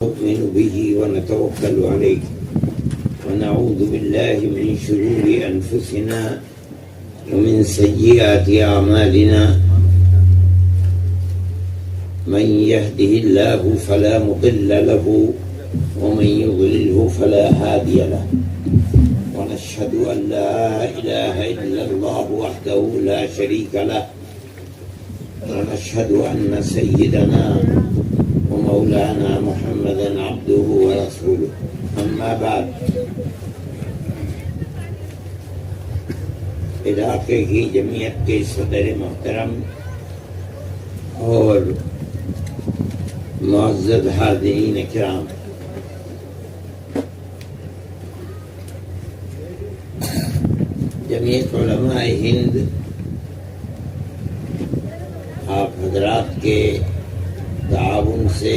نؤمن به ونتوكل عليه ونعوذ بالله من شرور أنفسنا ومن سيئات أعمالنا من يهده الله فلا مضل له ومن يضلله فلا هادي له ونشهد أن لا إله إلا الله وحده لا شريك له ونشهد أن سيدنا ومولانا محمدا عبده ورسوله اما بعد علاقے کی جمعیت کے صدر محترم اور معزز حاضرین کرام، جمعیت علماء ہند آپ حضرات کے تعاون سے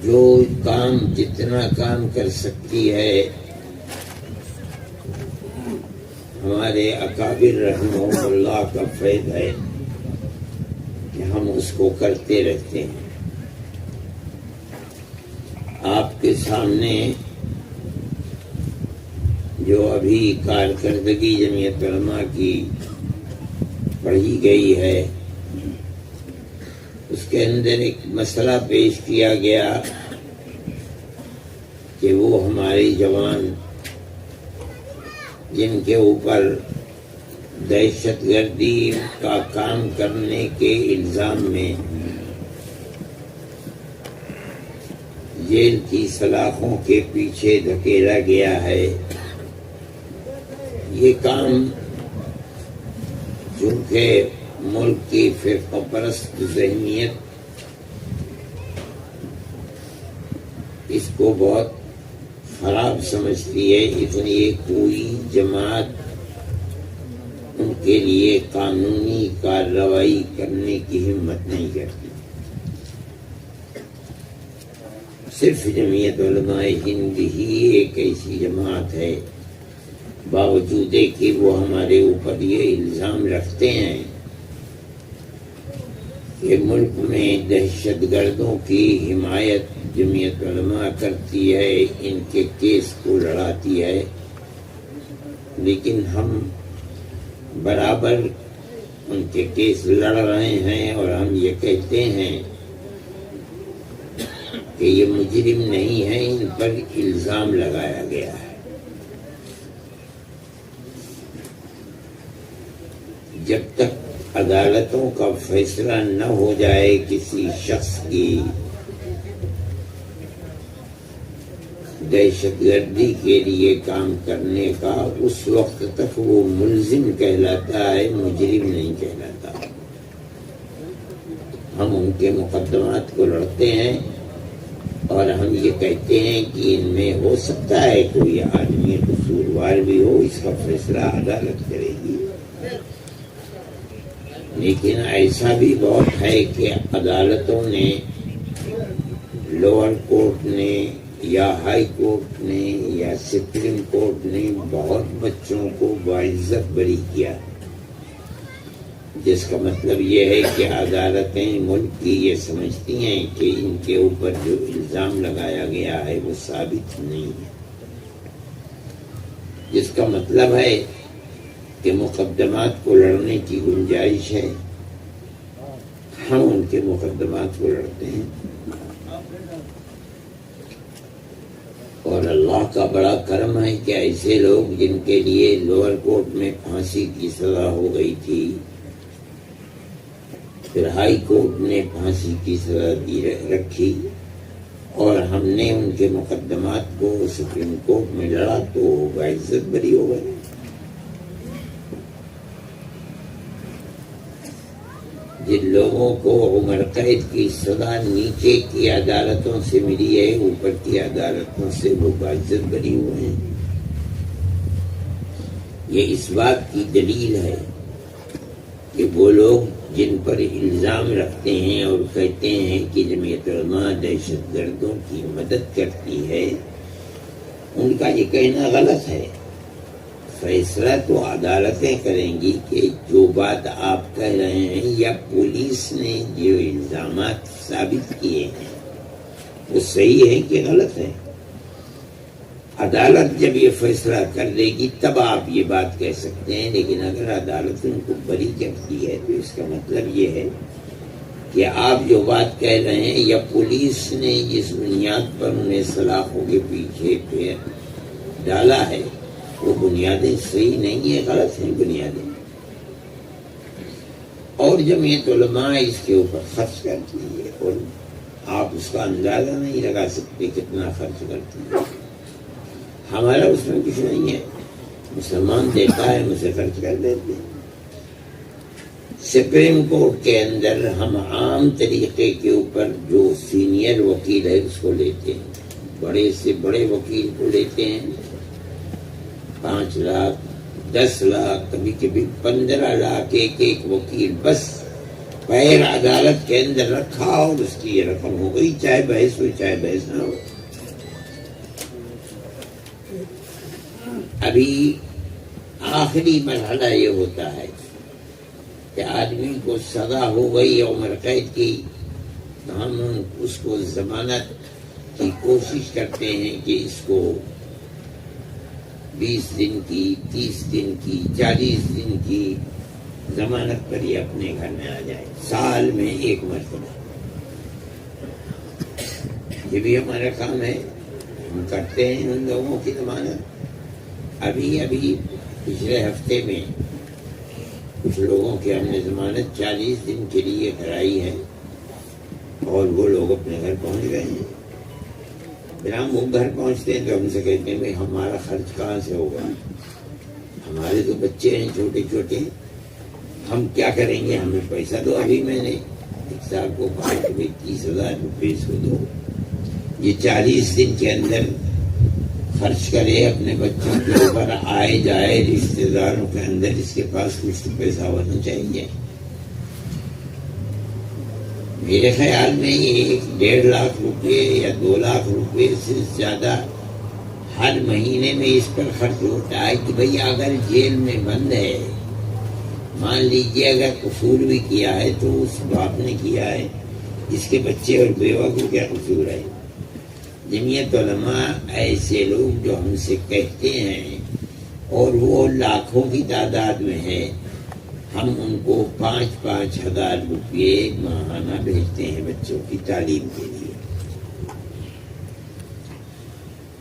جو کام جتنا کام کر سکتی ہے، ہمارے اکابر رحمہم اللہ کا فیض ہے کہ ہم اس کو کرتے رہتے ہیں۔ آپ کے سامنے جو ابھی کارکردگی جمعیت علماء کی پڑھی گئی ہے، اس کے اندر ایک مسئلہ پیش کیا گیا کہ وہ ہماری جوان جن کے اوپر دہشت گردی کا کام کرنے کے الزام میں جیل کی سلاخوں کے پیچھے دھکیلا گیا ہے، یہ کام چونکہ ملک کی فرقہ پرست ذہنیت اس کو بہت خراب سمجھتی ہے، اس لیے کوئی جماعت ان کے لیے قانونی کارروائی کرنے کی ہمت نہیں کرتی۔ صرف جمعیت علماء ہند ہی ایک ایسی جماعت ہے، باوجود کہ وہ ہمارے اوپر یہ الزام رکھتے ہیں کہ ملک میں دہشت گردوں کی حمایت جمعیت علماء کرتی ہے، ان کے کیس کو لڑاتی ہے، لیکن ہم برابر ان کے کیس لڑ رہے ہیں اور ہم یہ کہتے ہیں کہ یہ مجرم نہیں ہے، ان پر الزام لگایا گیا ہے۔ جب تک عدالتوں کا فیصلہ نہ ہو جائے کسی شخص کی دہشت گردی کے لیے کام کرنے کا، اس وقت تک وہ ملزم کہلاتا ہے، مجرم نہیں کہلاتا۔ ہم ان کے مقدمات کو لڑتے ہیں اور ہم یہ کہتے ہیں کہ ان میں ہو سکتا ہے کوئی آدمی قصوروار بھی ہو، اس کا فیصلہ عدالت کرے گی، لیکن ایسا بھی بہت ہے کہ عدالتوں نے، لوور کورٹ نے یا ہائی کورٹ نے یا سپریم کورٹ نے بہت بچوں کو باعزت بری کیا، جس کا مطلب یہ ہے کہ عدالتیں ملک کی یہ سمجھتی ہیں کہ ان کے اوپر جو الزام لگایا گیا ہے وہ ثابت نہیں ہے، جس کا مطلب ہے کہ مقدمات کو لڑنے کی گنجائش ہے۔ ہم ان کے مقدمات کو لڑتے ہیں اور اللہ کا بڑا کرم ہے کہ ایسے لوگ جن کے لیے لوور کورٹ میں پھانسی کی سزا ہو گئی تھی، پھر ہائی کورٹ نے پھانسی کی سزا رکھی اور ہم نے ان کے مقدمات کو سپریم کورٹ میں لڑا تو باعزت بری ہو گئے۔ جن لوگوں کو عمر قید کی سزا نیچے کی عدالتوں سے ملی ہے، اوپر کی عدالتوں سے وہ باعزت بری ہوئے ہیں۔ یہ اس بات کی دلیل ہے کہ وہ لوگ جن پر الزام رکھتے ہیں اور کہتے ہیں کہ جمعیت علماء دہشت گردوں کی مدد کرتی ہے، ان کا یہ کہنا غلط ہے۔ فیصلہ تو عدالتیں کریں گی کہ جو بات آپ کہہ رہے ہیں یا پولیس نے جو الزامات ثابت کیے ہیں وہ صحیح ہے کہ غلط ہے. عدالت جب یہ فیصلہ کر دے گی تب آپ یہ بات کہہ سکتے ہیں. لیکن اگر عدالت ان کو بری کرتی ہے تو اس کا مطلب یہ ہے کہ آپ جو بات کہہ رہے ہیں یا پولیس نے جس بنیاد پر انہیں سلاخوں کے پیچھے پہ ڈالا ہے وہ بنیادیں صحیح نہیں ہیں، غلط ہیں بنیادیں. اور جمعیت علماء اس کے اوپر خرچ کرتی ہے اور آپ اس کا اندازہ نہیں لگا سکتے کتنا خرچ کرتی ہے. ہمارا اس میں کچھ نہیں ہے، مسلمان دیتا ہے اسے خرچ کر دیتے ہیں. سپریم کورٹ کے اندر ہم عام طریقے کے اوپر جو سینئر وکیل ہے اس کو لیتے ہیں، بڑے سے بڑے وکیل کو لیتے ہیں 5 لاکھ 10 لاکھ کبھی کبھی 15 لاکھ ایک وکیل بس پیر عدالت کے اندر رکھا اور اس کی یہ رقم ہو گئی، چاہے بحث ہو چاہے بحث نہ ہو. ابھی آخری مرحلہ یہ ہوتا ہے کہ آدمی کو سزا ہو گئی عمر قید کی، ہم اس کو ضمانت کی کوشش کرتے ہیں کہ اس کو 20 دن کی 30 دن کی 40 دن کی ضمانت پر یہ اپنے گھر میں آ جائے، سال میں 1 مرتبہ. یہ بھی ہمارا کام ہے، ہم کرتے ہیں ان لوگوں کی ضمانت. ابھی پچھلے ہفتے میں کچھ لوگوں کی ہم نے ضمانت 40 دن کے لیے کرائی ہے اور وہ لوگ اپنے گھر پہنچ گئے ہیں. پھر ہم وہ گھر پہنچتے ہیں تو ہم سے کہتے ہیں بھائی ہمارا خرچ کہاں سے ہوگا، ہمارے تو بچے ہیں چھوٹے چھوٹے، ہم کیا کریں گے، ہمیں پیسہ دو. ابھی میں نے ایک صاحب کو کہا کہ بھائی 30,000 روپے اس کو دو، یہ 40 دن کے اندر خرچ کرے اپنے بچوں کے اوپر، آئے جائے رشتے داروں کے اندر، اس کے پاس کچھ تو پیسہ ہونا چاہیے. میرے خیال میں یہ 1.5 لاکھ روپے یا 2 لاکھ روپے سے زیادہ ہر مہینے میں اس پر خرچ ہوتا ہے کہ بھئی اگر جیل میں بند ہے، مان لیجیے اگر قصور بھی کیا ہے تو اس باپ نے کیا ہے، اس کے بچے اور بیوہ کو کیا قصور ہے. جمعیت علماء ایسے لوگ جو ہم سے کہتے ہیں اور وہ لاکھوں کی تعداد میں ہے، ہم ان کو 5-5 ہزار روپے ماہانہ بھیجتے ہیں بچوں کی تعلیم کے لیے،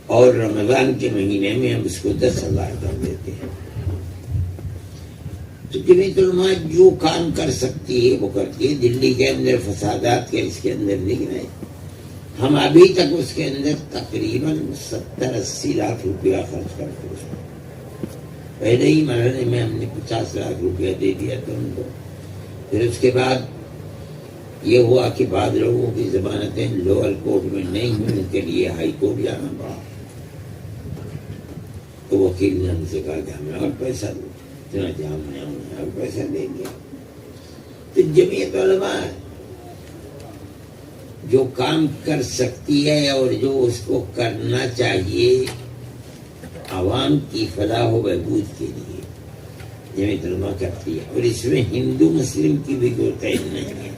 اور رمضان کے مہینے میں ہم اس کو 10,000 کر دیتے ہیں. تو جمعیت علماء جو کام کر سکتی ہے وہ کرتی ہے. دلی کے اندر فسادات کے اس کے اندر دکھ رہے ہیں، ہم ابھی تک اس کے اندر تقریباً 70-80 لاکھ روپیہ خرچ کرتے ہیں. پہلے ہی مرحلے میں ہم نے 50 لاکھ روپیہ دے دیا تھا ان کو. پھر اس کے بعد یہ ہوا کہ بعض لوگوں کی ضمانتیں لوئر کورٹ میں نہیں ہوئی، ان کے لیے ہائی کورٹ جانا پڑا. تو وکیل نے ہم سے کہا کہ ہمیں اور پیسہ دو، چنانچہ ہم نے انہیں اور پیسہ دے دیا. تو جمعیت علماء جو کام کر سکتی ہے اور جو اس کو کرنا چاہیے عوام کی فلاح و بہبود کے لیے، جمعیت علماء کرتی ہے. اور اس میں ہندو مسلم کی بھی کوئی قید نہیں ہے.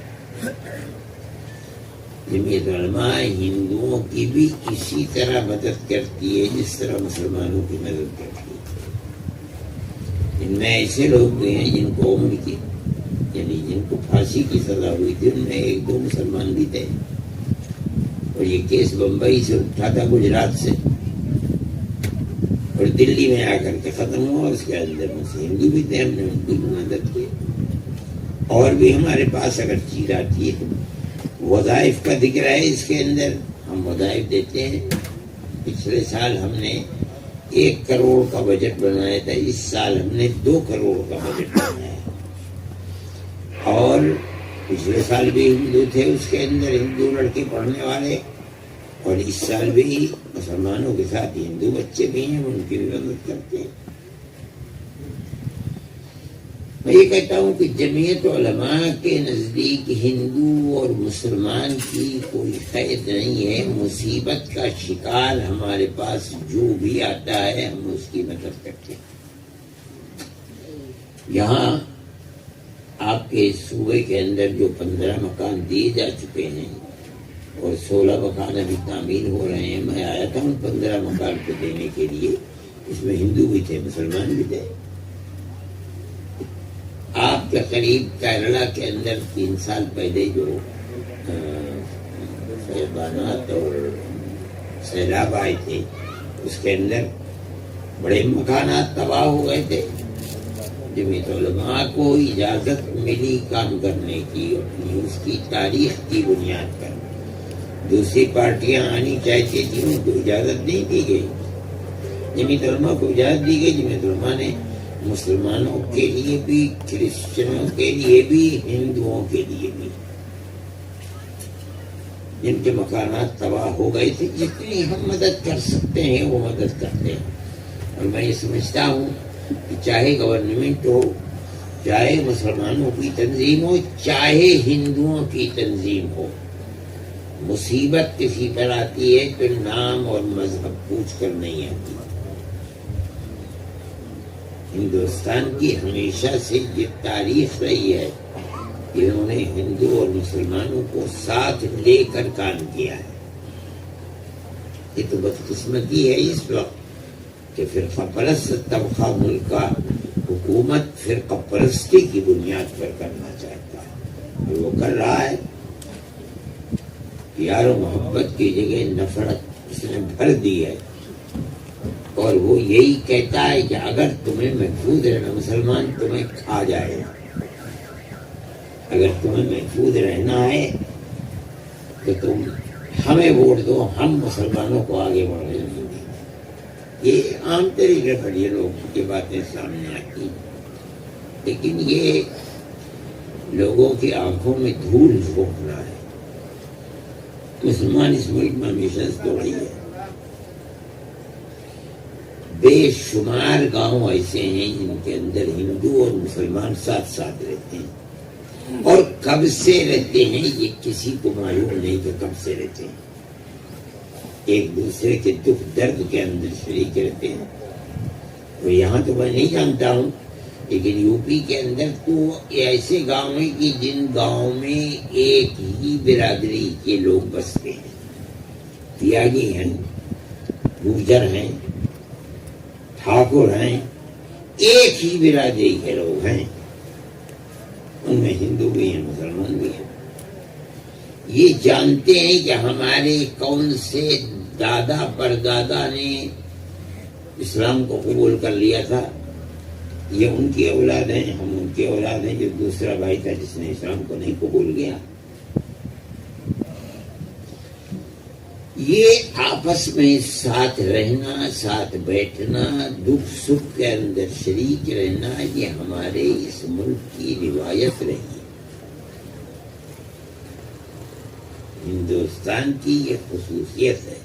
جمعیت علماء ہندوؤں کی بھی اسی طرح مدد کرتی ہے جس طرح مسلمانوں کی مدد کرتی ہے. ان میں ایسے لوگ بھی ہیں جن کو عمر کی یعنی جن کو پھانسی کی سزا ہوئی تھی، ان میں 1-2 مسلمان بھی تھے. اور یہ کیس بمبئی سے اٹھا تھا، گجرات سے، اور دلی میں آ کر کے ختم ہوا. اس کے اندر ہندو بھی تھے، ہم نے ان کی بھی مدد کی. اور بھی ہمارے پاس اگر چیز آتی ہے، وظائف کا ذکر ہے اس کے اندر، ہم وظائف دیتے ہیں. پچھلے سال ہم نے 1 کروڑ کا بجٹ بنایا تھا، اس سال ہم نے 2 کروڑ کا بجٹ بنایا. اور پچھلے سال بھی ہندو تھے اس کے اندر، ہندو لڑکے پڑھنے والے، اور اس سال بھی مسلمانوں کے ساتھ ہندو بچے بھی ہیں، ان کی بھی مدد کرتے ہیں. میں یہ کہتا ہوں کہ جمعیت علماء کے نزدیک ہندو اور مسلمان کی کوئی قید نہیں ہے. مصیبت کا شکار ہمارے پاس جو بھی آتا ہے ہم اس کی مدد کرتے ہیں. یہاں آپ کے صوبے کے اندر جو 15 مکان دیے جا چکے ہیں اور 16 مکان ابھی تعمیر ہو رہے ہیں، میں آیا تھا ان 15 مکان کو دینے کے لیے، اس میں ہندو بھی تھے، مسلمان بھی تھے۔ آپ کے قریب کیرلا کے اندر 3 سال پہلے جو فیضانات اور سیلاب آئے تھے، اس کے اندر بڑے مکانات تباہ ہو گئے تھے۔ جمعیت علماء کو اجازت ملی کام کرنے کی، اپنی اس کی تاریخ کی بنیاد پر۔ دوسری پارٹیاں آنی چاہتی تھیں، ان کو اجازت نہیں دی گئی۔ جمعیت علماء کو اجازت دی گئی۔ جمعیت علماء نے مسلمانوں کے لیے بھی، کرسچنوں کے لیے بھی، ہندوؤں کے لیے بھی، جن کے مکانات تباہ ہو گئے تھے، جتنی ہم مدد کر سکتے ہیں وہ مدد کرتے ہیں۔ اور میں یہ سمجھتا ہوں کہ چاہے گورنمنٹ ہو، چاہے مسلمانوں کی تنظیم ہو، چاہے ہندوؤں کی تنظیم ہو، مصیبت کسی پر آتی ہے تو نام اور مذہب پوچھ کر نہیں آتی۔ ہندوستان کی ہمیشہ سے یہ تاریخ رہی ہے کہ انہوں نے ہندو اور مسلمانوں کو ساتھ لے کر کام کیا ہے۔ یہ تو بدقسمتی ہے اس وقت کہ فرقہ پرست طبقہ ملک کا حکومت فرقہ پرستی کی بنیاد پر کرنا چاہتا ہے، اور وہ کر رہا ہے۔ پیار و محبت کی جگہ نفرت اس نے بھر دی ہے، اور وہ یہی کہتا ہے کہ اگر تمہیں محفوظ رہنا، مسلمان تمہیں کھا جائے گا۔ اگر تمہیں محفوظ رہنا ہے تو تم ہمیں ووٹ دو، ہم مسلمانوں کو آگے بڑھنے دیں گے۔ یہ عام طریقے پر یہ لوگوں کی باتیں سامنے آتی ہیں، لیکن یہ لوگوں کی آنکھوں میں دھول جھونکنا ہے۔ مسلمان اس ملک میں ہمیشہ سے تو رہی ہے۔ بے شمار گاؤں ایسے ہیں جن کے اندر ہندو اور مسلمان ساتھ ساتھ رہتے ہیں، اور کب سے رہتے ہیں یہ کسی کو معلوم نہیں کہ کب سے رہتے ہیں۔ ایک دوسرے کے دکھ درد کے اندر شریک رہتے ہیں۔ اور یہاں تو میں نہیں جانتا ہوں، لیکن یو پی کے اندر تو ایسے گاؤں ہیں کہ جن گاؤں میں ایک ہی برادری کے لوگ بستے ہیں، تیاگی ہیں، گوجر ہیں، ٹھاکر ہیں، ایک ہی برادری کے لوگ ہیں۔ ان میں ہندو بھی ہیں، مسلمان بھی ہیں۔ یہ جانتے ہیں کہ ہمارے کون سے دادا پردادا نے اسلام کو قبول کر لیا تھا، یہ ان کی اولاد ہیں، ہم ان کی اولاد ہیں۔ جو دوسرا بھائی تھا جس نے اسلام کو نہیں قبول کیا، یہ آپس میں ساتھ رہنا، ساتھ بیٹھنا، دکھ سکھ کے اندر شریک رہنا، یہ ہمارے اس ملک کی روایت رہی ہے۔ ہندوستان کی یہ خصوصیت ہے،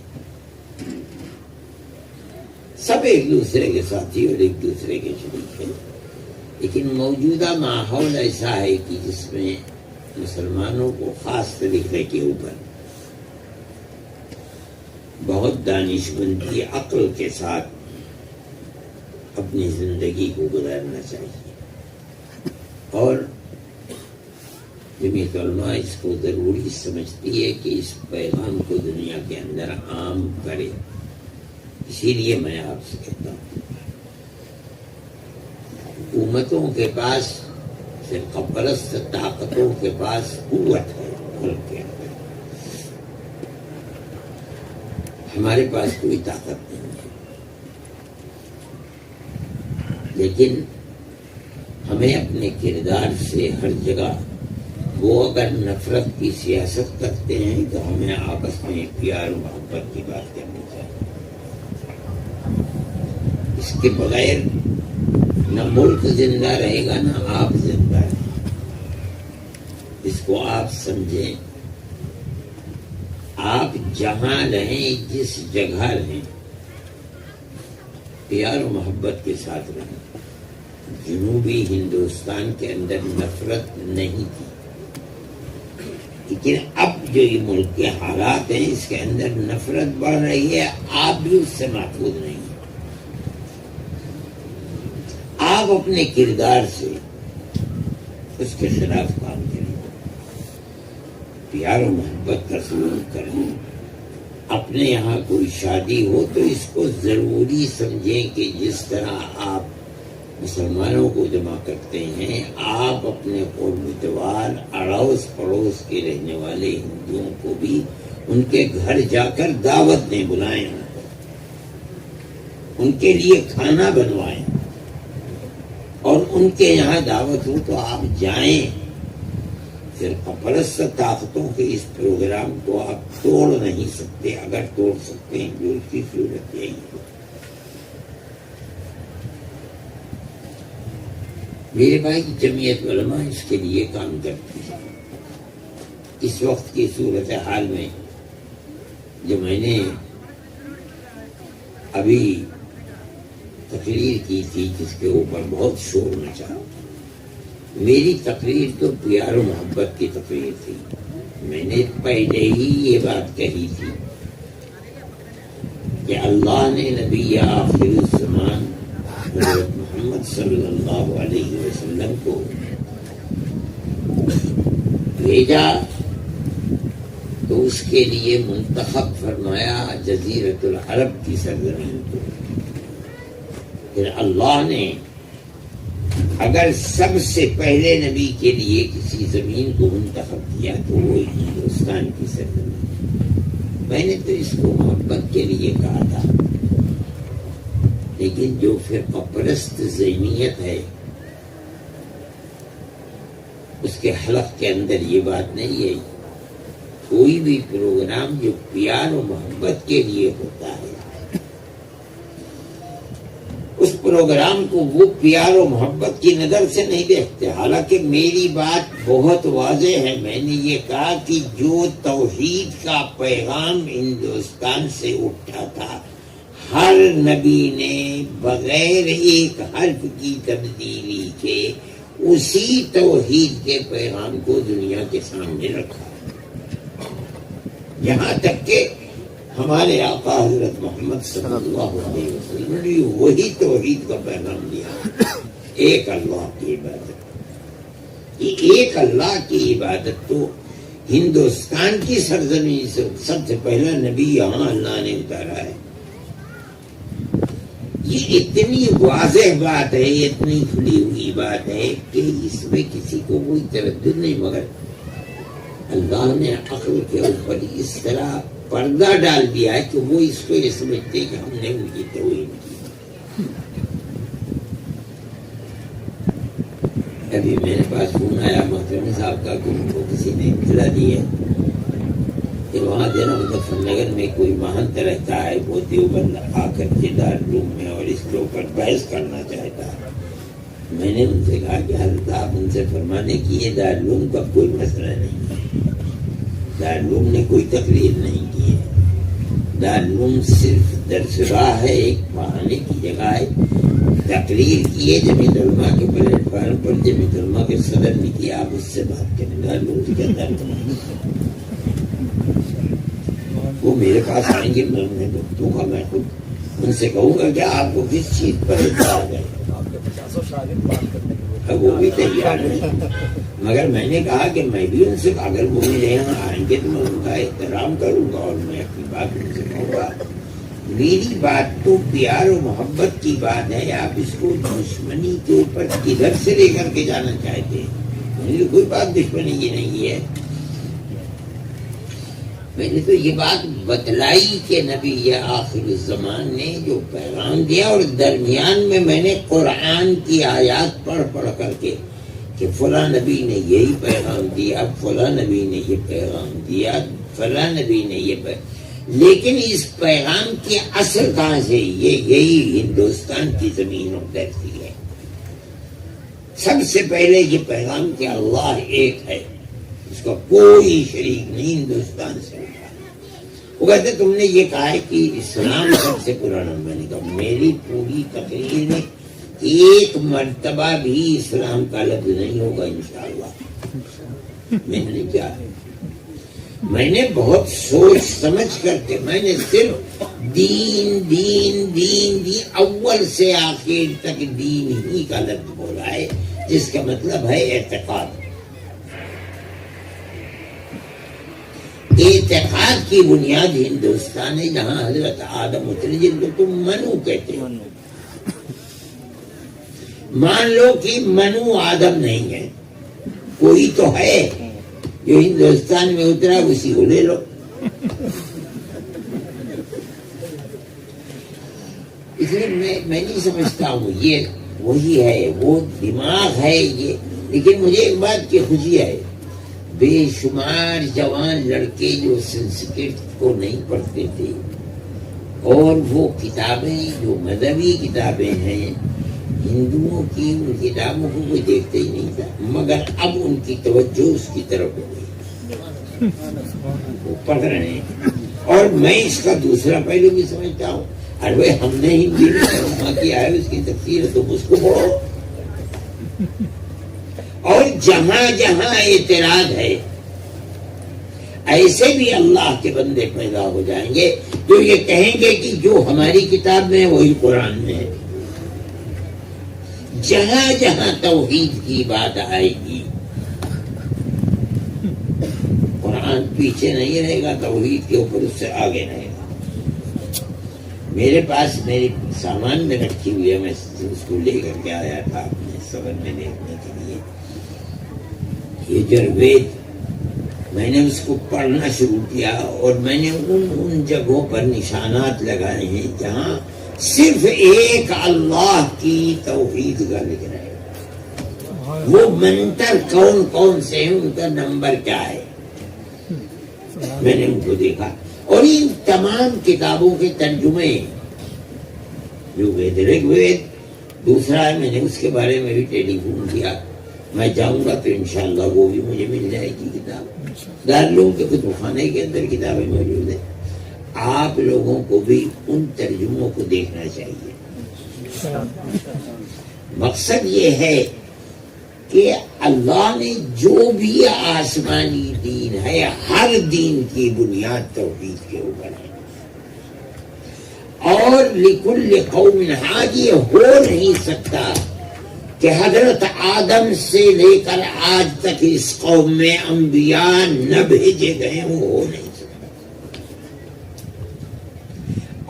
سب ایک دوسرے کے ساتھی اور ایک دوسرے کے شریک ہیں، لیکن موجودہ ماحول ایسا ہے کہ جس میں مسلمانوں کو خاص طریقے کے اوپر بہت دانش مندی عقل کے ساتھ اپنی زندگی کو گزارنا چاہیے، اور جمعیت علماء اس کو ضروری سمجھتی ہے کہ اس پیغام کو دنیا کے اندر عام کرے۔ اسی لیے میں آپ سے کہتا ہوں، حکومتوں کے پاس، فرقہ پرست طاقتوں کے پاس قوت ہے ملک کے اندر، ہمارے پاس کوئی طاقت نہیں ہے، لیکن ہمیں اپنے کردار سے ہر جگہ، وہ اگر نفرت کی سیاست کرتے ہیں تو ہمیں آپس میں پیار و محبت کی بات کرنی چاہیے۔ اس کے بغیر نہ ملک زندہ رہے گا، نہ آپ زندہ رہیں گے۔ اس کو آپ سمجھیں، آپ جہاں رہیں، جس جگہ رہیں، پیار و محبت کے ساتھ رہیں۔ جنوبی ہندوستان کے اندر نفرت نہیں تھی، لیکن اب جو یہ ملک کے حالات ہیں اس کے اندر نفرت بڑھ رہی ہے، آپ بھی اس سے محفوظ نہیں ہیں۔ آپ اپنے کردار سے اس کے خلاف کام کریں، پیار و محبت کا سلوک کریں. اپنے یہاں کوئی شادی ہو تو اس کو ضروری سمجھیں کہ جس طرح آپ مسلمانوں کو جمع کرتے ہیں، آپ اپنے قربتوار اڑوس پڑوس کے رہنے والے ہندوؤں کو بھی ان کے گھر جا کر دعوت دیں، بلائیں، ان کے لیے کھانا بنوائیں، اور ان کے یہاں دعوت ہو تو آپ جائیں. پھر پرست طاقتوں کے اس پروگرام کو آپ توڑ نہیں سکتے. اگر توڑ سکتے ہیں جو اس کی صورت یہی ہے. میرے بھائی جمعیت علماء اس کے لیے کام کرتی ہے. اس وقت کی صورتحال میں جو میں نے ابھی تقریر کی تھی جس کے اوپر بہت شور مچا، میری تقریر تو پیار و محبت کی تقریر تھی. میں نے پہلے ہی یہ بات کہی تھی کہ اللہ نے نبی آخر الزمان حضرت محمد صلی اللہ علیہ وسلم کو بھیجا تو اس کے لیے منتخب فرمایا جزیرۃ العرب کی سرزمین کو. پھر اللہ نے اگر سب سے پہلے نبی کے لیے کسی زمین کو منتخب کیا تو وہ ہندوستان کی سرزمین. میں نے تو اس کو محبت کے لیے کہا تھا، لیکن جو فرقہ پرست ذہنیت ہے اس کے حلق کے اندر یہ بات نہیں ہے. کوئی بھی پروگرام جو پیار و محبت کے لیے ہوتا ہے اس پروگرام کو وہ پیار و محبت کی نظر سے نہیں دیکھتے. حالانکہ میری بات بہت واضح ہے. میں نے یہ کہا کہ جو توحید کا پیغام ہندوستان سے اٹھا تھا، ہر نبی نے بغیر ایک حرف کی تبدیلی کے اسی توحید کے پیغام کو دنیا کے سامنے رکھا. یہاں تک کہ ہمارے آقا حضرت محمد صلی اللہ علیہ وسلم نے وہی توحید کا پیغام دیا، ایک اللہ کی عبادت. یہ ایک اللہ کی عبادت تو ہندوستان کی سرزمین سے سب سے پہلا نبی یہاں اللہ نے اتارا ہے. یہ اتنی واضح بات ہے، اتنی کھلی ہوئی بات ہے کہ اس میں کسی کو کوئی تردد نہیں. مگر اللہ نے عقل کے اوپر اس طرح پردہ ڈال دیا ہے کہ وہ اس کو یہ سمجھتے کہ ہم نے ان کی توہین کی. ابھی میرے پاس فون آیا محترم صاحب کا کہ ان کو کسی نے اطلاع دی ہے کہ وہاں جناب مظفر نگر میں کوئی مہنت رہتا ہے، وہ دیوبند آ کر کے دارالعلوم میں اور اس کے اوپر بحث کرنا چاہتا ہے. میں نے ان سے کہا کہ حضرت آپ ان سے فرمانے کی یہ دارالعلوم کا کوئی مسئلہ نہیں ہے. دارالعلوم نے کوئی تقریر نہیں کی ہے. دارالعلوم صرف درسگاہ ہے، ایک پڑھانے کی جگہ ہے. تقریر کی ہے جمعیت علماء کے پلیٹ فارم پر، جمعیت علماء کے صدر نے کیا. آپ اس سے بات کریں. دارالعلوم سے کیا تعلق؟ وہ میرے پاس آئیں گے، میں انہیں دوں گا. میں خود ان سے کہوں گا کہ آپ کو کس چیز پر اعتراض ہے. وہ بھی تیار ہے. مگر میں نے کہا کہ میں بھی ان سے اگر وہ میرے یہاں آئیں گے تو میں ان کا احترام کروں گا اور میں اپنی بات ان سے کہوں گا. میری بات تو پیار و محبت کی بات ہے. آپ اس کو دشمنی کے اوپر کدھر سے لے کر کے جانا چاہتے ہیں؟ میری کوئی بات دشمنی کی نہیں ہے. میں نے تو یہ بات بتلائی کہ نبی آخر الزمان نے جو پیغام دیا، اور درمیان میں نے قرآن کی آیات پڑھ کر کے کہ فلاں نبی نے یہی پیغام دیا، فلاں نبی نے یہ پیغام دیا، فلاں نبی نے یہ لیکن اس پیغام کی اصل کہاں سے؟ یہی ہندوستان کی زمین اور دھرتی ہے. سب سے پہلے یہ پیغام کہ اللہ ایک ہے، اس کا کوئی شریک نہیں. ہندوستان سے وہ کہتے تم نے یہ کہا ہے کہ اسلام سب سے پرانا. میں نے کہا میری پوری تقریر میں ایک مرتبہ بھی اسلام کا لفظ نہیں ہوگا انشاءاللہ. میں نے کیا ہے میں نے بہت سوچ سمجھ کر کے میں نے صرف دین دین دین دین اول سے آخر تک دین ہی کا لفظ بولا ہے، جس کا مطلب ہے اعتقاد۔ اعتقاد کی بنیاد ہندوستان ہے، جہاں حضرت آدم اترے، جن کو تم منو کہتے ہو۔ مان لو کہ منو آدم نہیں ہے، کوئی تو ہے جو ہندوستان میں اترا، اسی کو لے لو۔ اس لیے میں نہیں سمجھتا ہوں یہ وہی ہے، وہ دماغ ہے یہ۔ لیکن مجھے ایک بات کی خوشی ہے، بے شمار جوان لڑکے جو سنسکرت کو نہیں پڑھتے تھے، اور وہ کتابیں جو مذہبی کتابیں ہیں ہندوؤں کی، ان کتابوں کو کوئی دیکھتے ہی نہیں تھا، مگر اب ان کی توجہ اس کی طرف ہو گئی، وہ پڑھ رہے ہیں۔ اور میں اس کا دوسرا پہلو بھی سمجھتا ہوں، ارے ہم نے ہندی میں ترجمہ کیا ہے، اس کی تفسیر ہے، تم اس کو پڑھو۔ اور جہاں جہاں اعتراض ہے، ایسے بھی اللہ کے بندے پیدا ہو جائیں گے جو یہ کہیں گے کہ جو ہماری کتاب میں ہے وہی قرآن میں ہے۔ جہاں جہاں توحید کی بات آئے گی، قرآن پیچھے نہیں رہے گا، توحید کے اوپر اس سے آگے رہے گا۔ میرے پاس میری سامان میں رکھی ہوئی ہے، میں اس کو لے کر کے آیا تھا اپنے سبر میں دیکھنے کے لیے، یجروید۔ میں نے اس کو پڑھنا شروع کیا، اور میں نے ان جگہوں پر نشانات لگائے ہیں جہاں صرف ایک اللہ کی توحید کا ذکر ہے۔ وہ منتر کون کون سے ہیں، ان کا نمبر کیا ہے، میں نے ان کو دیکھا۔ اور ان تمام کتابوں کے ترجمے جو وید رگ وید دوسرا ہے، میں نے اس کے بارے میں بھی ٹیلی فون کیا، میں جاؤں گا تو انشاءاللہ وہ بھی مجھے مل جائے گی کتاب۔ دارالعلوم کے کتب خانے کے اندر کتابیں موجود ہیں، آپ لوگوں کو بھی ان ترجموں کو دیکھنا چاہیے۔ مقصد یہ ہے کہ اللہ نے جو بھی آسمانی دین ہے، ہر دین کی بنیاد توحید کے اوپر ہے، اور لکل قوم ہاد، یہ ہو نہیں سکتا کہ حضرت آدم سے لے کر آج تک اس قوم میں انبیاء نہ بھیجے گئے، وہ ہو نہیں سکتا۔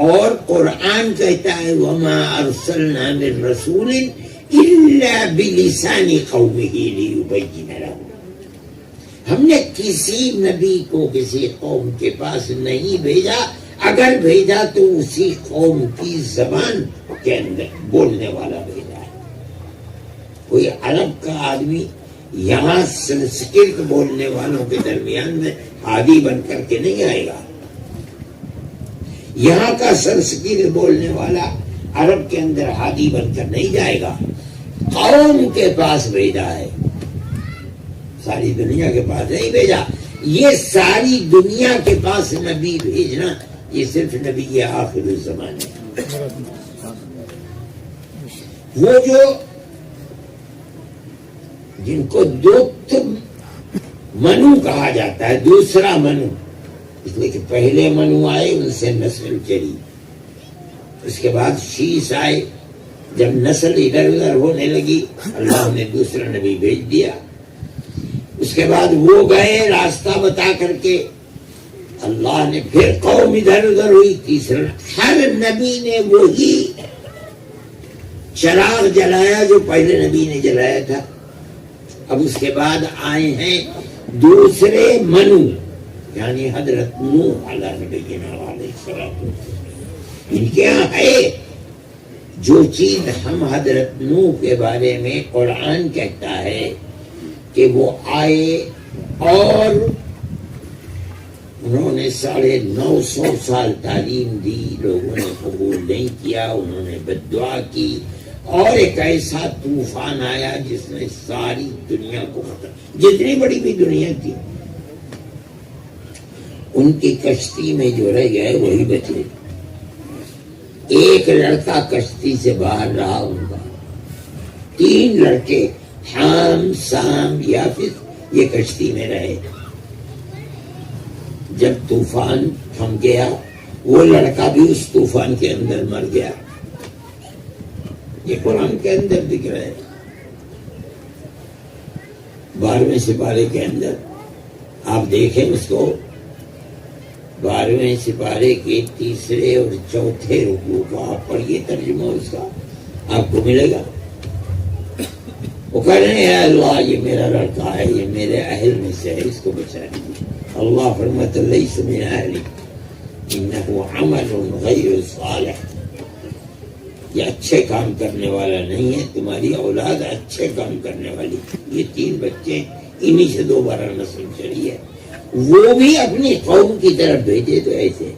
اور قرآن کہتا ہے وَمَا أَرْسَلْنَا مِن رَسُولٍ إِلَّا بِلِسَانِ قَوْمِهِ لِيُبَيِّنَ لَهُمْ۔ ہم نے کسی نبی کو کسی قوم کے پاس نہیں بھیجا، اگر بھیجا تو اسی قوم کی زبان کے اندر بولنے والا بھیجا ہے۔ کوئی عرب کا آدمی یہاں سنسکرت بولنے والوں کے درمیان میں ہادی بن کر کے نہیں آئے گا، یہاں کا سنسکرت بولنے والا عرب کے اندر ہادی بن کر نہیں جائے گا، قوم کے پاس بھیجا ہے، ساری دنیا کے پاس نہیں بھیجا۔ یہ ساری دنیا کے پاس نبی بھیجنا، یہ صرف نبی آخر الزمان ہے۔ وہ جو جن کو دوت منو کہا جاتا ہے، دوسرا منو، اس لیے کہ پہلے منو آئے، ان سے نسل چلی، اس کے بعد شیش آئے، جب نسل ادھر ادھر ہونے لگی اللہ نے دوسرا نبی بھیج دیا، اس کے بعد وہ گئے راستہ بتا کر کے، اللہ نے پھر قوم ادھر ادھر ہوئی، تیسرا ہر نبی نے وہی چراغ جلایا جو پہلے نبی نے جلایا تھا۔ اب اس کے بعد آئے ہیں دوسرے منو، یعنی حضرت نوح علیہ نبینا علیہ السلام۔ ان کے یہاں ہے جو چیز ہم حضرت نوح کے بارے میں قرآن کہتا ہے کہ وہ آئے اور انہوں نے 950 سال تعلیم دی، لوگوں نے قبول نہیں کیا، انہوں نے بددعا کی، اور ایک ایسا طوفان آیا جس نے ساری دنیا کو ختم، جتنی بڑی بھی دنیا تھی، ان کی کشتی میں جو رہ گئے وہی بچے۔ ایک لڑکا کشتی سے باہر رہا، ان کا 3 لڑکے حام، سام، یافس، یہ کشتی میں رہے۔ جب طوفان تھم گیا وہ لڑکا بھی اس طوفان کے اندر مر گیا. یہ قرآن کے اندر دکھ رہا ہے. 12ویں سپارے کے اندر آپ دیکھیں اس کو. 12ویں سپارے کے 3 اور 4 رکوع کا آپ پڑھیے ترجمہ اس کا آپ کو ملے گا. وہ کہہ رہے ہیں اے اللہ یہ میرا لڑکا ہے, یہ میرے اہل میں سے ہے, اس کو بچا لیجیے. اللہ فرماتا ہے لیس من اہلک انہ عمل غیر صالح, یہ اچھے کام کرنے والا نہیں ہے, تمہاری اولاد اچھے کام کرنے والی. یہ 3 بچے انہی سے دوبارہ نسل چڑھی ہے. وہ بھی اپنی قوم کی طرف بھیجے تو ایسے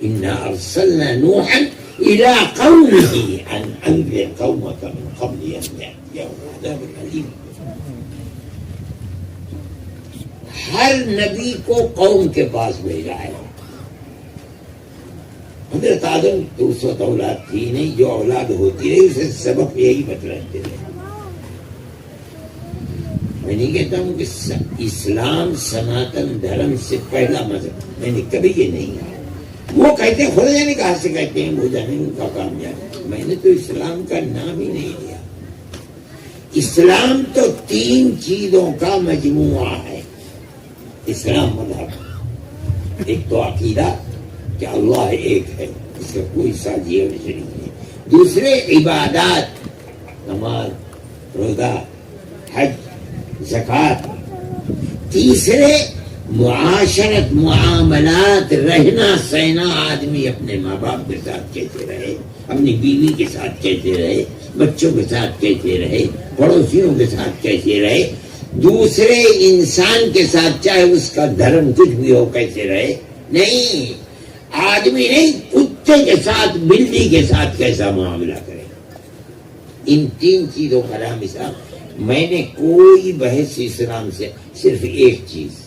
انا ارسلنا نوحا الى قومه ان انذر قومك من قبل ان ياتيهم عذاب الیم. ہر نبی کو قوم کے پاس بھیجا ہے. حضرت آدم تو اس وقت اولاد تھی نہیں, جو اولاد ہوتی رہی اسے سبق یہی بتلاتے رہے. میں نہیں کہتا ہوں کہ اسلام سناتن دھرم سے پہلا مذہب, میں نے کبھی یہ نہیں کہا. وہ کہتے ہیں خدا جانے کہاں سے کہتے ہیں, وہ جانے ان کا کامیاب. میں نے تو اسلام کا نام ہی نہیں لیا. اسلام تو 3 چیزوں کا مجموعہ ہے. اسلام مذہب, ایک تو عقیدہ کہ اللہ ایک ہے, اس کا کوئی سازی اور شریک نہیں. دوسرے عبادات, نماز, روزہ, حج, زکوٰۃ. تیسرے معاشرت, معاملات, رہنا سہنا. آدمی اپنے ماں باپ کے ساتھ کیسے رہے, اپنی بیوی کے ساتھ کیسے رہے, بچوں کے ساتھ کیسے رہے, پڑوسیوں کے ساتھ کیسے رہے, دوسرے انسان کے ساتھ چاہے اس کا دھرم کچھ بھی ہو کیسے رہے. نہیں, آدمی نہیں, کتے کے ساتھ, بلی کے ساتھ کیسا معاملہ کرے. ان 3 چیزوں کا نام اسلام. میں نے کوئی بحث اسلام سے, صرف ایک چیز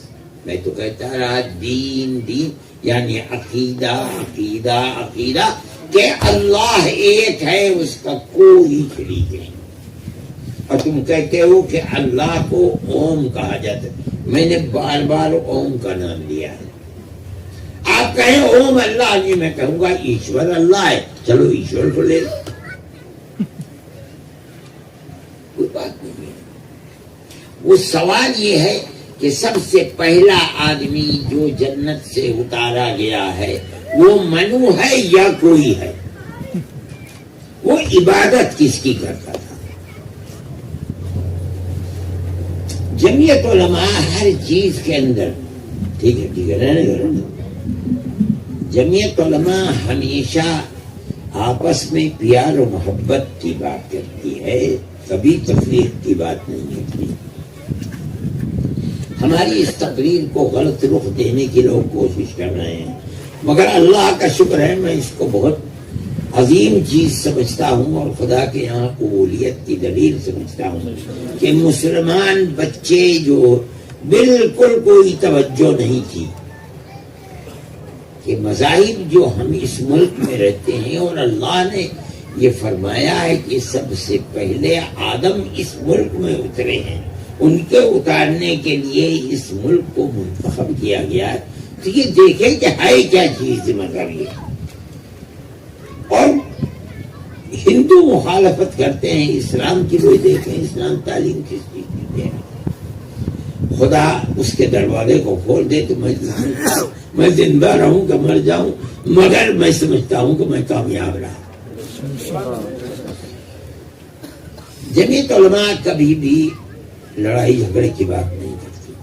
میں تو کہتا رہا, دین دین یعنی عقیدہ عقیدہ عقیدہ کہ اللہ ایک ہے, اس کا کوئی شریک نہیں. اور تم کہتے ہو کہ اللہ کو اوم کہا جاتا ہے. میں نے بار بار اوم کا نام لیا ہے. آپ کہیں اوم اللہ نہیں, میں کہوں گا ایشور اللہ ہے. چلو ایشور کو لے لو, کوئی بات نہیں ہے. وہ سوال یہ ہے کہ سب سے پہلا آدمی جو جنت سے اتارا گیا ہے وہ منو ہے یا کوئی ہے؟ وہ عبادت کس کی کرتا تھا؟ جمعیت علماء ہر چیز کے اندر, ٹھیک ہے رہنے دو. جمعیت علماء ہمیشہ آپس میں پیار و محبت کی بات کرتی ہے, کبھی تفریق کی بات نہیں کرتی. ہماری اس تقریر کو غلط رخ دینے کی لوگ کوشش کر رہے ہیں, مگر اللہ کا شکر ہے میں اس کو بہت عظیم چیز سمجھتا ہوں اور خدا کے یہاں قبولیت کی دلیل سمجھتا ہوں کہ مسلمان بچے جو بالکل کوئی توجہ نہیں تھی کہ مذاہب جو ہم اس ملک میں رہتے ہیں, اور اللہ نے یہ فرمایا ہے کہ سب سے پہلے آدم اس ملک میں اترے ہیں, ان کے اتارنے کے لیے اس ملک کو منتخب کیا گیا ہے. تو یہ دیکھیں کہ ہے کیا چیز مذہب یہ. اور ہندو مخالفت کرتے ہیں اسلام کی, وہ دیکھیں اسلام تعلیم کس چیز کی ہے. خدا اس کے دروازے کو کھول دے تو میں زندہ رہوں کہ مر جاؤں, مگر میں سمجھتا ہوں کہ میں کامیاب رہا. جمعیت علماء کبھی بھی لڑائی جھگڑے کی بات نہیں کرتی.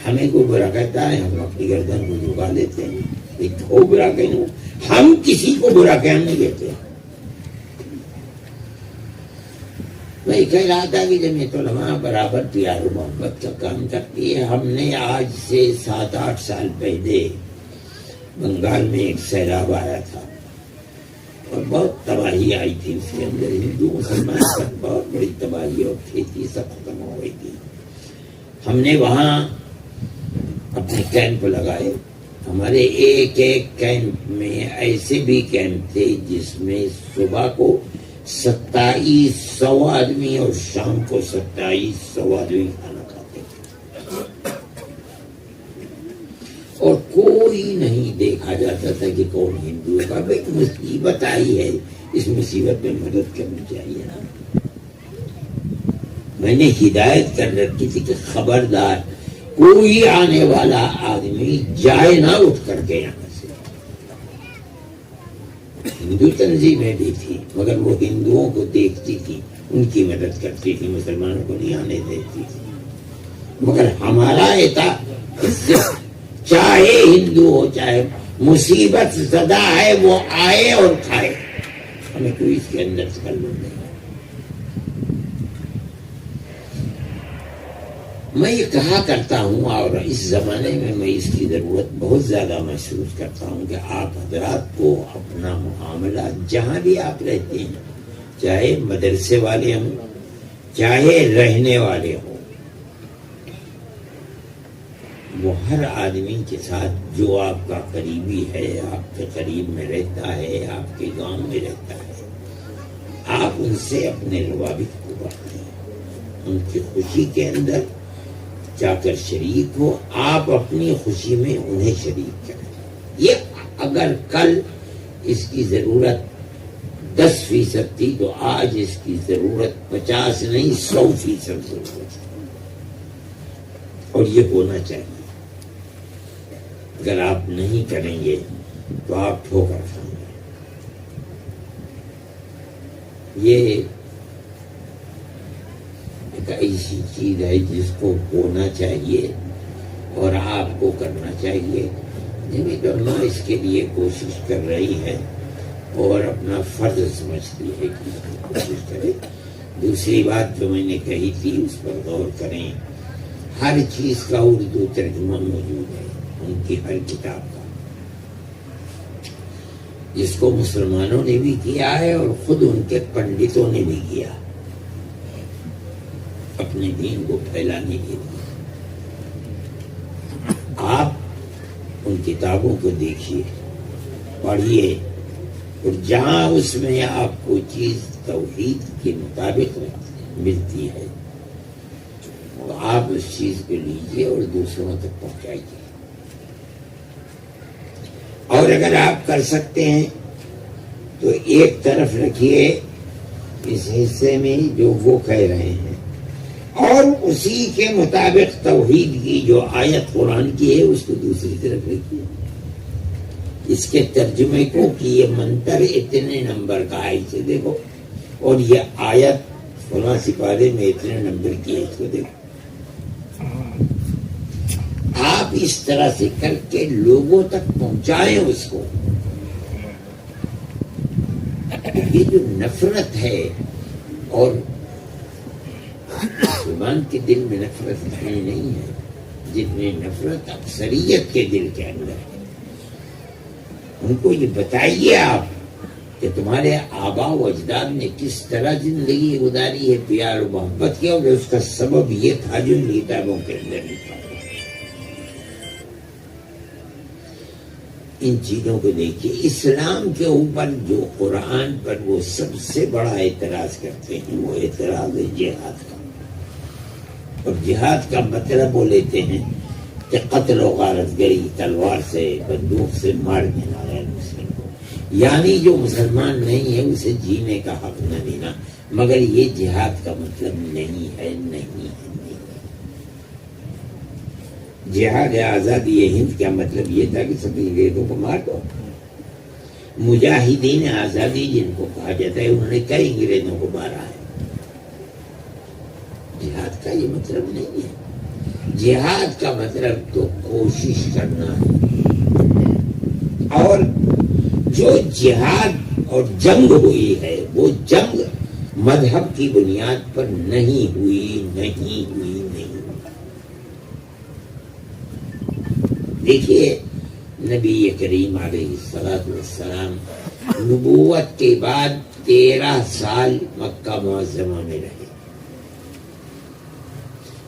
ہمیں کوئی برا کہتا ہے ہم اپنی گردن کو جھکا دیتے ہیں, ہو برا کہوں, ہم کسی کو برا کہنے نہیں دیتے. میں کہہ رہا تھا کہ جمعیت علماء برابر پیار و محبت کا کام کرتی ہے. ہم نے آج سے 7-8 سال پہلے بنگال میں ایک سیلاب آیا تھا اور بہت تباہی آئی تھی. اس کے اندر ہندو مسلمان پر بہت بڑی تباہی اور کھیتی سب ختم ہو گئی تھی. ہم نے وہاں اپنے کیمپ لگائے. ہمارے ایک کیمپ میں ایسے بھی کیمپ تھے جس میں صبح کو 2700 آدمی اور شام کو 2700 آدمی کھانا کھاتے تھے. کوئی نہیں دیکھا جاتا تھا کہ کون ہندو ہے. اب ایک مصیبت آئی ہے, اس مصیبت میں مدد کرنی چاہیے نا. میں نے ہدایت کر رکھی تھی کہ خبردار کوئی آنے والا آدمی جائے نہ اٹھ کر کے یہاں سے. ہندو تنظیمیں بھی تھی مگر وہ ہندوؤں کو دیکھتی تھی, ان کی مدد کرتی تھی, مسلمانوں کو نہیں آنے دیتی تھی. مگر ہمارا ایتا چاہے ہندو ہو چاہے مصیبت زدہ ہے وہ آئے اور کھائے, ہمیں کوئی اس کے اندر تکلف نہیں. میں یہ کہا کرتا ہوں اور اس زمانے میں اس کی ضرورت بہت زیادہ محسوس کرتا ہوں کہ آپ حضرات کو اپنا معاملہ جہاں بھی آپ رہتے ہیں, چاہے مدرسے والے ہوں چاہے رہنے والے ہوں, وہ ہر آدمی کے ساتھ جو آپ کا قریبی ہے, آپ کے قریب میں رہتا ہے, آپ کے گاؤں میں رہتا ہے, آپ ان سے اپنے روابط کو بڑھائیں, ان کی خوشی کے اندر جا کر شریک ہو, آپ اپنی خوشی میں انہیں شریک کریں. یہ اگر کل اس کی ضرورت 10% تھی تو آج اس کی ضرورت 50 نہیں 100% ضرورت ہے, اور یہ ہونا چاہیے. اگر آپ نہیں کریں گے تو آپ ٹھوکر کھائیں گے. یہ ایک ایسی چیز ہے جس کو ہونا چاہیے اور آپ کو کرنا چاہیے. جمعیت علماء اس کے لیے کوشش کر رہی ہے اور اپنا فرض سمجھتی ہے کہ کوشش کرے. دوسری بات جو میں نے کہی تھی اس پر غور کریں. ہر چیز کا اردو ترجمہ موجود ہے, ان کی ہر کتاب کا, جس کو مسلمانوں نے بھی کیا ہے اور خود ان کے پنڈتوں نے بھی کیا اپنے دین کو پھیلانے کے لیے. آپ ان کتابوں کو دیکھیے, پڑھیے, اور جہاں اس میں آپ کو چیز توحید کے مطابق ملتی ہے تو آپ اس چیز کو لیجیے اور دوسروں تک پہنچائیے. اور اگر آپ کر سکتے ہیں تو ایک طرف رکھیے اس حصے میں جو وہ کہہ رہے ہیں, اور اسی کے مطابق توحید کی جو آیت قرآن کی ہے اس کو دوسری طرف رکھیے. اس کے ترجمے کو کہ یہ منتر اتنے نمبر کا ہے اسے دیکھو, اور یہ آیت فلاں سپارے میں اتنے نمبر کی ہے اس کو دیکھو. آپ اس طرح سے کر کے لوگوں تک پہنچائیں اس کو. یہ جو نفرت ہے, اور مسلمان کے دل میں نفرت نہیں ہے جتنی نفرت اکثریت کے دل کے اندر ہے. ان کو یہ بتائیے آپ کہ تمہارے آبا و اجداد نے کس طرح زندگی گزاری ہے پیار و محبت کی, اور اس کا سبب یہ تھا جو ان کتابوں کے اندر لکھا. ان چیزوں کو دیکھیے. اسلام کے اوپر جو قرآن پر وہ سب سے بڑا اعتراض کرتے ہیں وہ اعتراض ہے جہاد کا. اور جہاد کا مطلب وہ لیتے ہیں کہ قتل و غارت گری, تلوار سے بندوق سے مار دینا غیر مسلم کو, یعنی جو مسلمان نہیں ہے اسے جینے کا حق نہ دینا. مگر یہ جہاد کا مطلب نہیں ہے, نہیں ہے. جہاد آزادی ہند کا مطلب یہ تھا کہ سب انگریزوں کو مار دو. مجاہدین آزادی جن کو کہا جاتا ہے انہوں نے کئی انگریزوں کو مارا ہے. جہاد کا یہ مطلب نہیں ہے. جہاد کا مطلب تو کوشش کرنا ہے. اور جو جہاد اور جنگ ہوئی ہے وہ جنگ مذہب کی بنیاد پر نہیں ہوئی. دیکھیے نبی کریم علیہ السلام نبوت کے بعد 13 سال مکہ معظمہ میں رہے.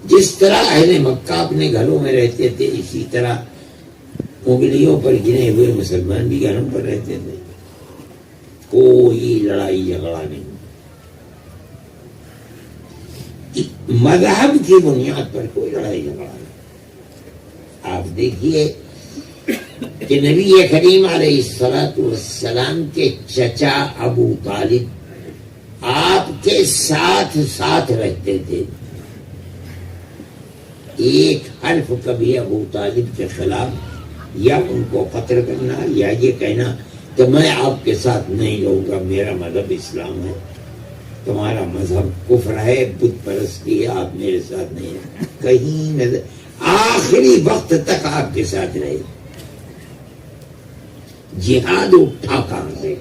جس طرح اہل مکہ اپنے گھروں میں رہتے تھے اسی طرح انگلیوں پر گنے ہوئے مسلمان بھی گھروں پر رہتے تھے. کوئی لڑائی جھگڑا نہیں. مذہب کی بنیاد پر کوئی لڑائی جھگڑا نہیں. آپ دیکھیے کہ نبی کریم علیہ الصلوۃ والسلام کے چچا ابو طالب آپ کے ساتھ ساتھ رہتے تھے. ایک حرف کبھی ابو طالب کے خلاف یا ان کو قتل کرنا یا یہ کہنا کہ میں آپ کے ساتھ نہیں رہوں گا, میرا مذہب اسلام ہے, تمہارا مذہب کفر ہے, بت پرستی ہے, آپ میرے ساتھ نہیں رہے, کہیں نظر. آخری وقت تک آپ کے ساتھ رہے. جہاد اٹھا کہاں سے,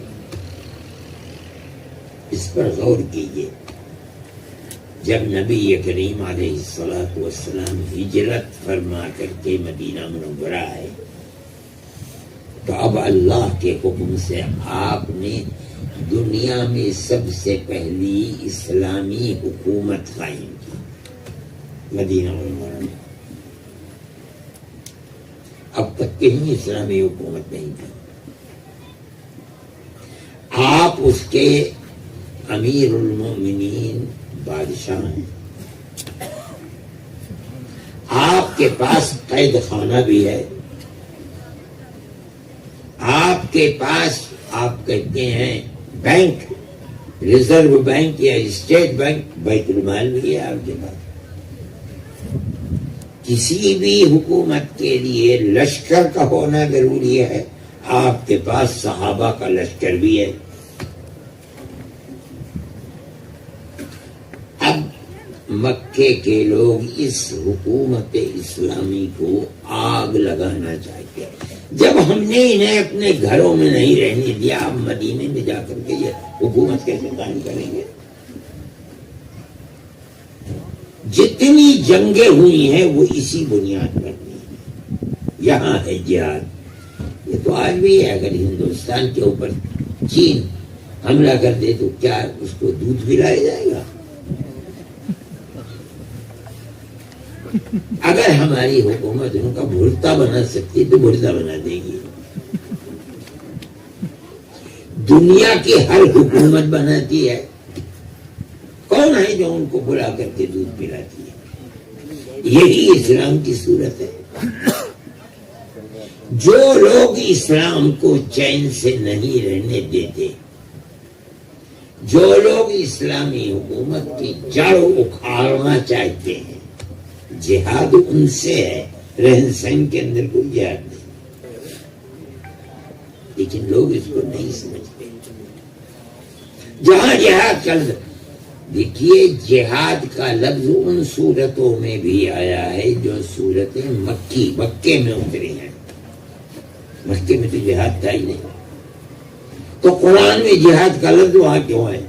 اس پر غور کیجیے. جب نبی کریم علیہ الصلوۃ والسلام ہجرت فرما کر کے مدینہ منورہ آئے تو اب اللہ کے حکم سے آپ نے دنیا میں سب سے پہلی اسلامی حکومت قائم کی مدینہ منورہ میں. اب تک کہیں اسلامی حکومت نہیں تھی. آپ اس کے امیر المومنین بادشاہ ہیں. آپ کے پاس قید خانہ بھی ہے. آپ کے پاس آپ کہتے ہیں بینک, ریزرو بینک یا اسٹیٹ بینک, بیت المال بھی ہے آپ کے پاس. کسی بھی حکومت کے لیے لشکر کا ہونا ضروری ہے. آپ کے پاس صحابہ کا لشکر بھی ہے. اب مکے کے لوگ اس حکومت اسلامی کو آگ لگانا چاہتے ہیں. جب ہم نے انہیں اپنے گھروں میں نہیں رہنے دیا, اب مدینے میں جا کر کے یہ حکومت کیسے قائم کریں گے؟ جتنی جنگیں ہوئی ہیں وہ اسی بنیاد پر ہوئی ہیں. یہاں ہے جہاد. یہ تو آج بھی ہے. اگر ہندوستان کے اوپر چین حملہ کر دے تو کیا اس کو دودھ پلایا جائے گا؟ اگر ہماری حکومت ان کا بھرتا بنا سکتی تو بھرتا بنا دے گی. دنیا کی ہر حکومت بناتی ہے. کون ہے جو ان کو بلا کر کے دودھ پلاتی ہے؟ یہی اسلام کی صورت ہے. جو لوگ اسلام کو چین سے نہیں رہنے دیتے, جو لوگ اسلامی حکومت کی جڑ اکھاڑنا چاہتے ہیں, جہاد ان سے ہے. رہن سہن کے اندر کوئی جہاد نہیں, لیکن لوگ اس کو نہیں سمجھتے. جہاں جہاد کر, دیکھیے جہاد کا لفظ ان صورتوں میں بھی آیا ہے جو صورتیں مکے میں اتری ہیں. مکے میں تو جہاد تھا ہی نہیں, تو قرآن میں جہاد کا لفظ وہاں کیوں ہے؟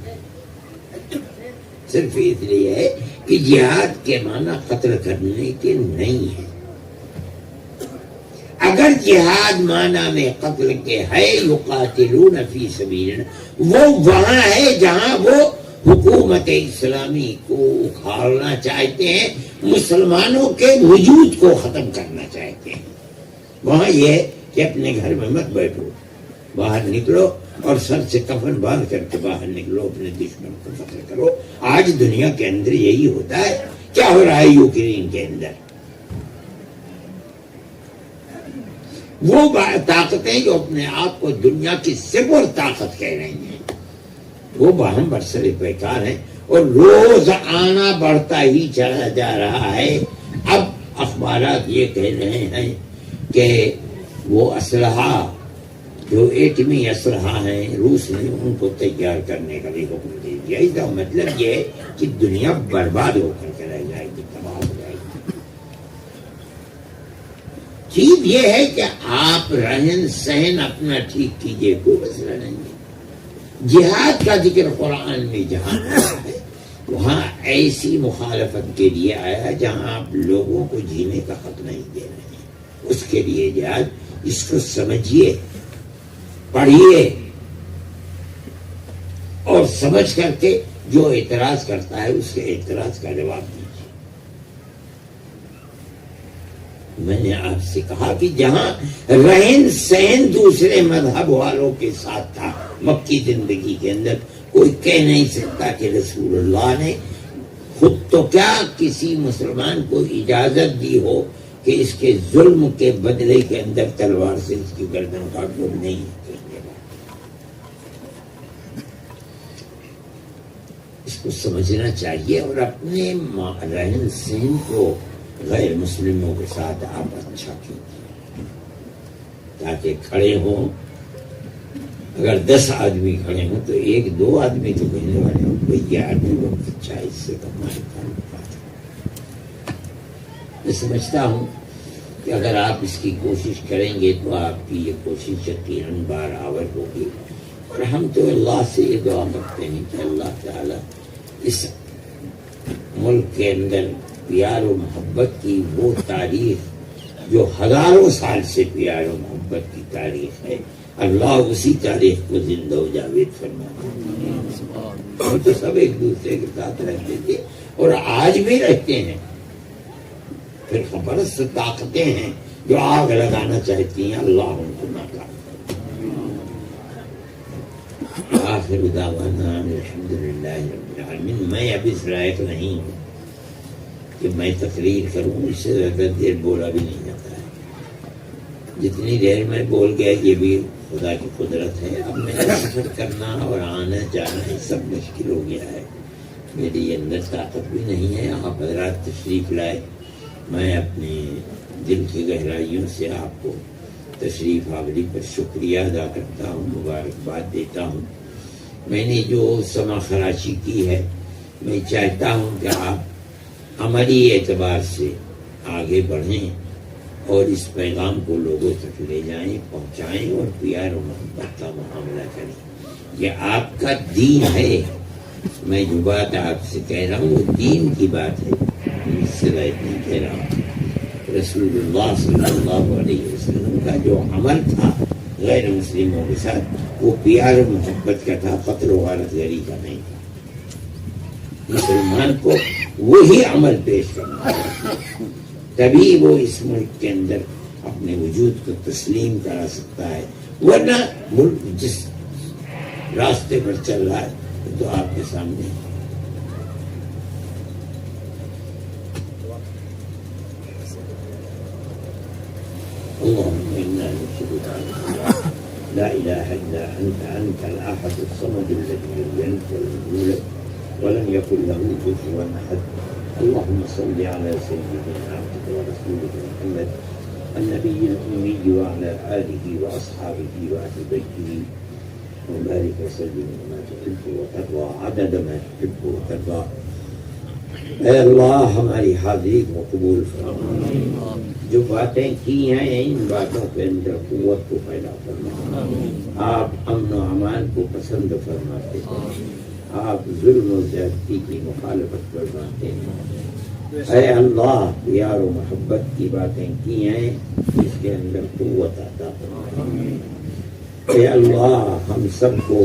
صرف اس لیے ہے کہ جہاد کے معنی قتل کرنے کے نہیں ہے. اگر جہاد معنی میں قتل کے ہے, یقاتلون فی سبیل اللہ, وہ وہاں ہے جہاں وہ حکومت اسلامی کو اکھاڑنا چاہتے ہیں, مسلمانوں کے وجود کو ختم کرنا چاہتے ہیں. وہاں یہ ہے کہ اپنے گھر میں مت بیٹھو, باہر نکلو اور سر سے کفن باندھ کر کے باہر نکلو, اپنے دشمن کو قتل کرو. آج دنیا کے اندر یہی ہوتا ہے. کیا ہو رہا ہے یوکرین کے اندر؟ وہ طاقتیں جو اپنے آپ کو دنیا کی سپر طاقت کہہ رہی ہیں, وہ باہم برسر بیکار ہیں اور روز آنا بڑھتا ہی چلا جا رہا ہے. اب اخبارات یہ کہہ رہے ہیں کہ وہ اسلحہ جو ایٹمی اسلحہ ہیں روس نے ان کو تیار کرنے کا بھی حکم دے دیا. اس کا مطلب یہ ہے کہ دنیا برباد ہو کر کے رہ جائے گی, تباہ ہو جائے گی. چیز یہ ہے کہ آپ رہن سہن اپنا ٹھیک کیجئے, کوئی مسئلہ نہیں ہے. جہاد کا ذکر قرآن میں جہاں آیا ہے وہاں ایسی مخالفت کے لیے آیا جہاں آپ لوگوں کو جینے کا حق نہیں دے رہے ہیں. اس کے لیے جہاد, اس کو سمجھیے, پڑھیے اور سمجھ کر کے جو اعتراض کرتا ہے اس کے اعتراض کا جواب دیجیے. میں نے آپ سے کہا کہ جہاں رہن سہن دوسرے مذہب والوں کے ساتھ تھا مکی زندگی کے اندر, کوئی کہہ نہیں سکتا کہ رسول اللہ نے خود تو کیا کسی مسلمان کو اجازت دی ہو کہ اس کے ظلم کے بدلے کے اندر تلوار سے اس کی گردن کاٹ دو، نہیں کرنے گا۔ اس کو سمجھنا چاہیے اور اپنے رہن سہن کو غیر مسلموں کے ساتھ آپ اچھا کیجیے تاکہ کھڑے ہوں، اگر 10 آدمی کھڑے ہوں تو 1-2 آدمی تو کہنے والے ہوں بھئی یہ آدمی بہت اچھا ہے، اس سے کمائی تعلقات ہے۔ میں سمجھتا ہوں کہ اگر آپ اس کی کوشش کریں گے تو آپ کی یہ کوشش یقیناً بارآور ہوگی، اور ہم تو اللہ سے یہ دعا کرتے ہیں کہ اللہ تعالیٰ اس ملک کے اندر پیار و محبت کی وہ تاریخ جو ہزاروں سال سے پیار و محبت کی تاریخ ہے، اللہ اسی تاریخ کو زندہ و جاوید فرمائے۔ ہم تو سب ایک دوسرے کے ساتھ رہتے تھے اور آج بھی رہتے ہیں، پھر خبرست طاقتیں ہیں جو آگ لگانا چاہتی ہیں، اللہ ان کو ناکام کرے۔ آخر دعوانا الحمدللہ رب العالمین۔ میں اب اس لائق نہیں ہوں کہ میں تقریر کروں، اس سے زیادہ دیر بولا بھی نہیں جاتا ہے، جتنی دیر میں بول گیا یہ بھی خدا کی قدرت ہے۔ اب میرا سفر کرنا اور آنا جانا یہ سب مشکل ہو گیا ہے، میری اندر طاقت بھی نہیں ہے۔ آپ حضرات تشریف لائے، میں اپنے دل کی گہرائیوں سے آپ کو تشریف آوری پر شکریہ ادا کرتا ہوں، مبارکباد دیتا ہوں۔ میں نے جو سما خراشی کی ہے، میں چاہتا ہوں کہ آپ عملی اعتبار سے آگے بڑھیں اور اس پیغام کو لوگوں تک لے جائیں، پہنچائیں اور پیار و محبت کا معاملہ کریں۔ یہ آپ کا دین ہے، میں جو بات آپ سے کہہ رہا ہوں وہ دین کی بات ہے، اس سے غیر نہیں کہہ رہا ہوں۔ رسول اللہ صلی اللہ علیہ وسلم کا جو عمل تھا غیر مسلموں کے ساتھ وہ پیار و محبت کا تھا، قتل و غارت گری کا نہیں تھا۔ مسلمان کو وہی عمل پیش کرنا ہے، تبھی وہ اس ملک کے اندر اپنے وجود کو تسلیم کرا سکتا ہے، ورنہ ملک جس راستے پر چل رہا ہے تو آپ کے سامنے اللهم إنا نشهدك أنك لا إله إلا أنت الأحد الصمد الذي لم يلد ولم يولد ولم يكن له كفوا أحد اللهم صل على سيدنا عبدك ورسولك محمد النبي الأمي وعلى آله وأصحابه وأهل بيته وبارك وسلم ما تحب وترضى عدد ما تحب وترضى۔ اے اللہ ہماری حاضری کو قبول فرما، جو باتیں کی ہیں ان باتوں کے اندر قوت کو پیدا فرما۔ آپ امن و امان کو پسند فرماتے ہیں، آپ ظلم و زیادتی کی مخالفت فرماتے ہیں۔ اے اللہ پیار و محبت کی باتیں کی ہیں، اس کے اندر قوت عطا فرما۔ اے اللہ ہم سب کو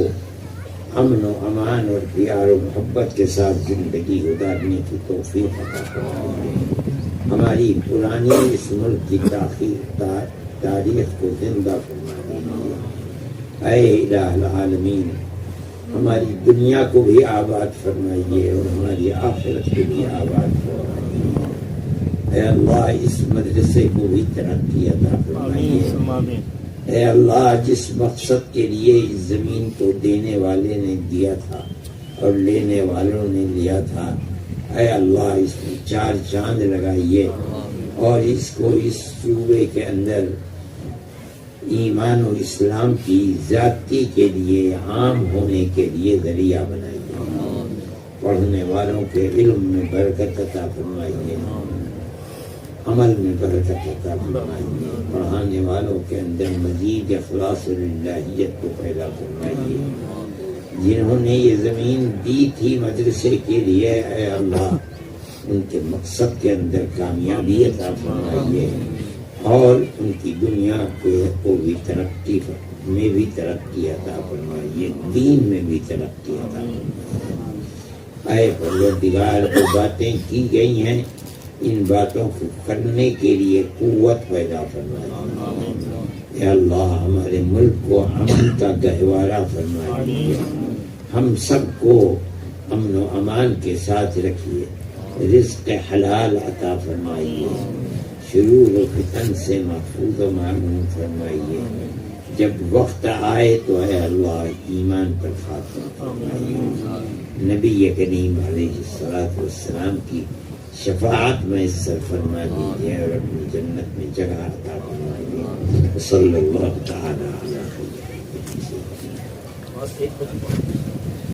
امن و امان اور پیار و محبت کے ساتھ زندگی گزارنے کی توفیق عطا فرما۔ ہماری پرانی اس ملک کی تاریخ کو زندہ فرما دیجیے۔ اے الہ العالمین ہماری دنیا کو بھی آباد فرمائیے اور ہماری آخرت کو بھی آباد فرمائیے۔ اے اللہ اس مدرسے کو بھی ترقی عطا فرمائیے۔ اے اللہ جس مقصد کے لیے اس زمین کو دینے والے نے دیا تھا اور لینے والوں نے لیا تھا، اے اللہ اس میں 4 چاند لگائیے اور اس کو اس صوبے کے اندر ایمان و اسلام کی زیادتی کے لیے، عام ہونے کے لیے ذریعہ بنائیے۔ پڑھنے والوں کے علم میں برکت عطا فرمائیے، عمل میں برکت عطا فرمائیے، پڑھانے والوں کے اندر مزید اخلاص و للہیت کو پیدا فرمائیے۔ جنہوں نے یہ زمین دی تھی مدرسے کے لیے، اے اللہ ان کے مقصد کے اندر کامیابی عطا فرمائیے اور ان کی دنیا کو بھی ترقی میں بھی ترقی عطا فرمائیے، دین میں بھی ترقی عطا فرمائیے۔ اے پروردگار جو باتیں کی گئی ہیں ان باتوں کو کرنے کے لیے قوت پیدا فرمائیے۔ اے اللہ ہمارے ملک کو امن کا گہوارہ فرمائیے، ہم سب کو امن و امان کے ساتھ رکھیے، رزق حلال عطا فرمائیے، شرور و فتن سے محفوظ و معمون فرمائیے، جب وقت آئے تو اے اللہ ایمان پر خاتمہ فرمائیے، نبی کریم علیہ الصلوۃ والسلام کی شفاعت میں میسر فرما دیجیے اور اپنی جنت میں جگہ عطا فرمائیے۔ صلی اللہ تعالی علی